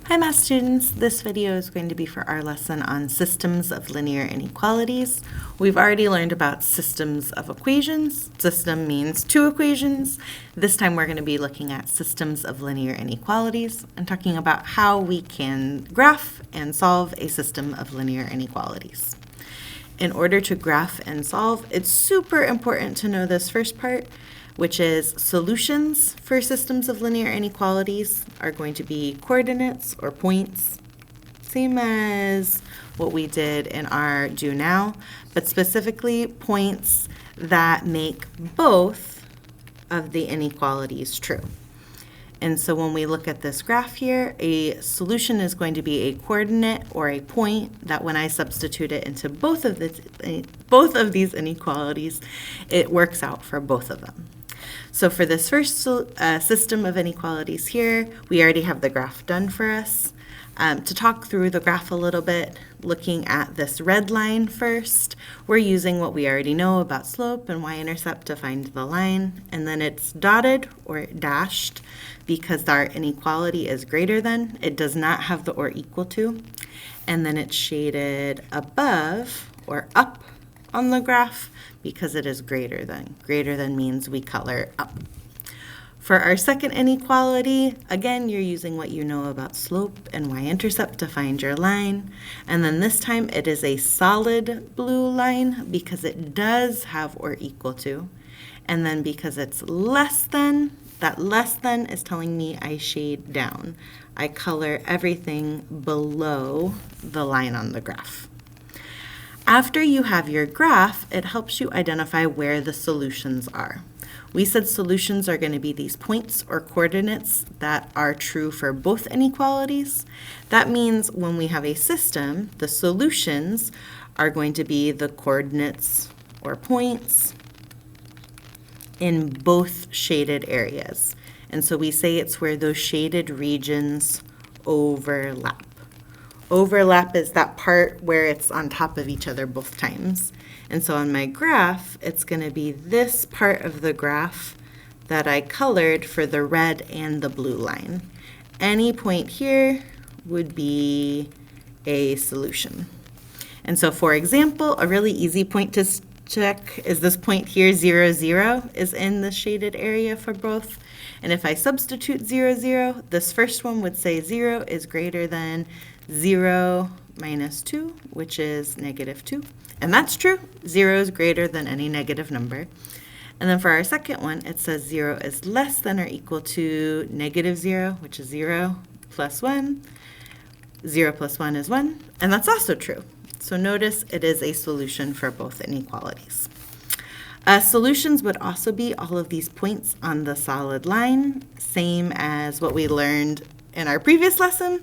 Hi math students, this video is going to be for our lesson on systems of linear inequalities. We've already learned about systems of equations. System means two equations. This time we're going to be looking at systems of linear inequalities and talking about how we can graph and solve a system of linear inequalities. In order to graph and solve, it's super important to know this first part, which is solutions for systems of linear inequalities are going to be coordinates or points, same as what we did in our do now, but specifically points that make both of the inequalities true. And so when we look at this graph here, a solution is going to be a coordinate or a point that when I substitute it into both of these inequalities, it works out for both of them. So for this first system of inequalities here, we already have the graph done for us. To talk through the graph a little bit, looking at this red line first, we're using what we already know about slope and y-intercept to find the line, and then it's dotted or dashed because our inequality is greater than. It does not have the or equal to, and then it's shaded above or up on the graph because it is greater than. Greater than means we color up. For our second inequality, again, you're using what you know about slope and y-intercept to find your line. And then this time it is a solid blue line because it does have or equal to. And then because it's less than, that less than is telling me I shade down. I color everything below the line on the graph. After you have your graph, it helps you identify where the solutions are. We said solutions are going to be these points or coordinates that are true for both inequalities. That means when we have a system, the solutions are going to be the coordinates or points in both shaded areas. And so we say it's where those shaded regions overlap. Overlap is that part where it's on top of each other both times. And so on my graph, it's going to be this part of the graph that I colored for the red and the blue line. Any point here would be a solution. And so for example, a really easy point to check is this point here, 0, 0, is in the shaded area for both. And if I substitute 0, 0, this first one would say 0 is greater than 0 minus 2, which is negative 2. And that's true. 0 is greater than any negative number. And then for our second one, it says 0 is less than or equal to negative 0, which is 0 plus 1. 0 plus 1 is 1. And that's also true. So notice it is a solution for both inequalities. Solutions would also be all of these points on the solid line, same as what we learned in our previous lesson,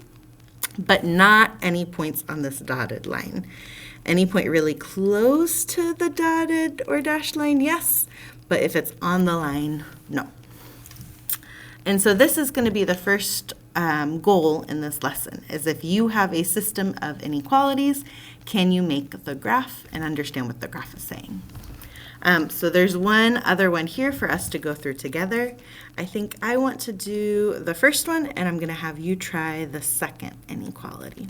but not any points on this dotted line. Any point really close to the dotted or dashed line, yes, but if it's on the line, no. And so this is going to be the first goal in this lesson, is if you have a system of inequalities, can you make the graph and understand what the graph is saying? So there's one other one here for us to go through together. I think I want to do the first one, and I'm going to have you try the second inequality.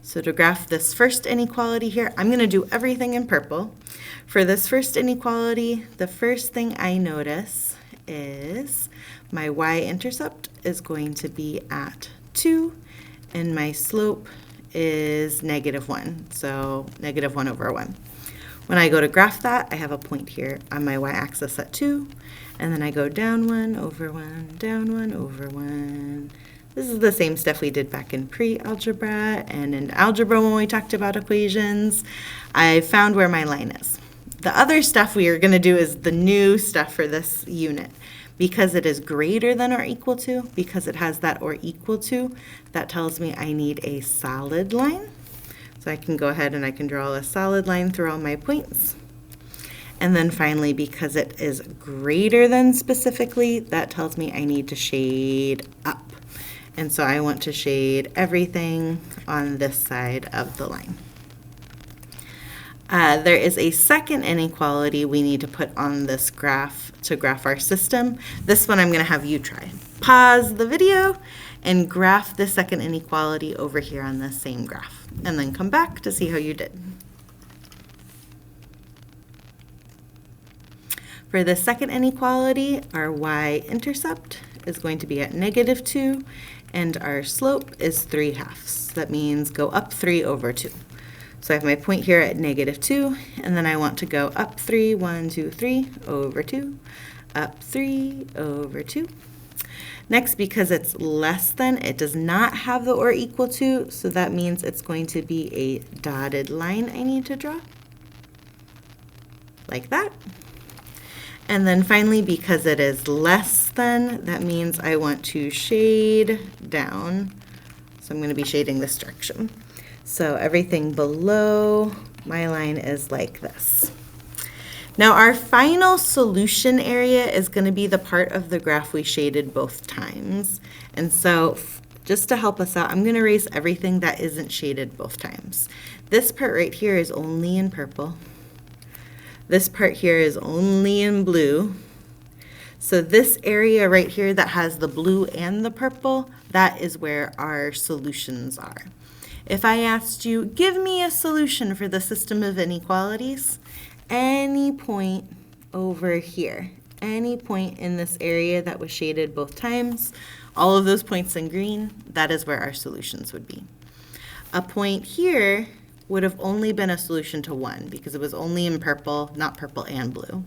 So to graph this first inequality here, I'm going to do everything in purple. For this first inequality, the first thing I notice is my y-intercept is going to be at 2, and my slope is negative 1, so negative 1 over 1. When I go to graph that, I have a point here on my y-axis at 2, and then I go down 1 over 1, down 1 over 1. This is the same stuff we did back in pre-algebra and in algebra when we talked about equations. I found where my line is. The other stuff we are going to do is the new stuff for this unit. Because it is greater than or equal to, because it has that or equal to, that tells me I need a solid line. So I can go ahead and I can draw a solid line through all my points. And then finally, because it is greater than specifically, that tells me I need to shade up. And so I want to shade everything on this side of the line. There is a second inequality we need to put on this graph to graph our system. This one I'm going to have you try. Pause the video and graph the second inequality over here on this same graph, and then come back to see how you did. For the second inequality, our y-intercept is going to be at -2, and our slope is 3/2. That means go up 3 over 2. So I have my point here at -2, and then I want to go up 3, 1, 2, 3, over 2, up 3, over 2. Next, because it's less than, it does not have the or equal to, so that means it's going to be a dotted line I need to draw, like that. And then finally, because it is less than, that means I want to shade down. So I'm going to be shading this direction. So everything below my line is like this. Now our final solution area is going to be the part of the graph we shaded both times. And so just to help us out, I'm going to erase everything that isn't shaded both times. This part right here is only in purple. This part here is only in blue. So this area right here that has the blue and the purple, that is where our solutions are. If I asked you, give me a solution for the system of inequalities, any point over here, any point in this area that was shaded both times, all of those points in green, that is where our solutions would be. A point here would have only been a solution to one because it was only in purple, not purple and blue.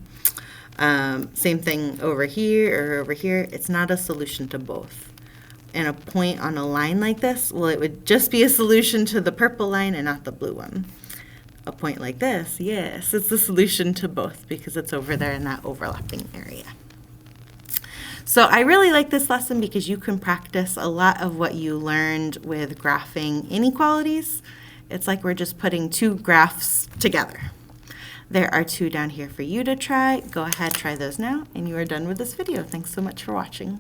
Same thing over here or over here. It's not a solution to both. And a point on a line like this, well, it would just be a solution to the purple line and not the blue one. A point like this, yes, it's a solution to both because it's over there in that overlapping area. So I really like this lesson because you can practice a lot of what you learned with graphing inequalities. It's like we're just putting two graphs together. There are 2 down here for you to try. Go ahead, try those now, and you are done with this video. Thanks so much for watching.